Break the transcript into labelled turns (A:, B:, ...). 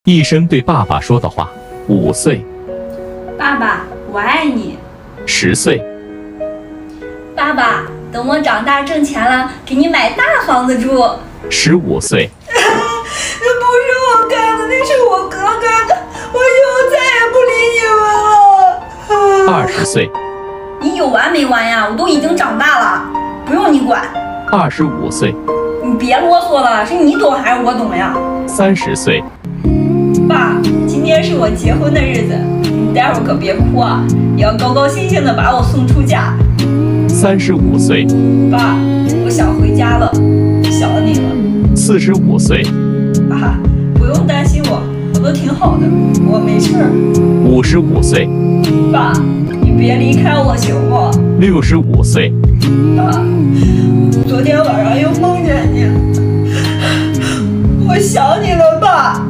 A: 一声对爸爸说的话。5岁。
B: 爸爸，我爱你。
A: 10岁。
B: 爸爸，等我长大挣钱了，给你买大房子住。
A: 15岁。
B: 那不是我干的，那是我哥干的，我以后再也不理你们了。
A: 20岁。
B: 你有完没完呀？我都已经长大了，不用你管。
A: 25岁。
B: 你别啰嗦了，是你懂还是我懂呀
A: ？30岁。
B: 爸，今天是我结婚的日子，你待会儿可别哭啊，也要高高兴兴的把我送出嫁。
A: 35岁。
B: 爸，我想回家了，想你了。
A: 45岁。
B: 爸，不用担心我，我都挺好的，我没事儿。
A: 55岁。
B: 爸，你别离开我行吗
A: ？65岁。
B: 爸，昨天晚上又梦见你，我想你了，爸。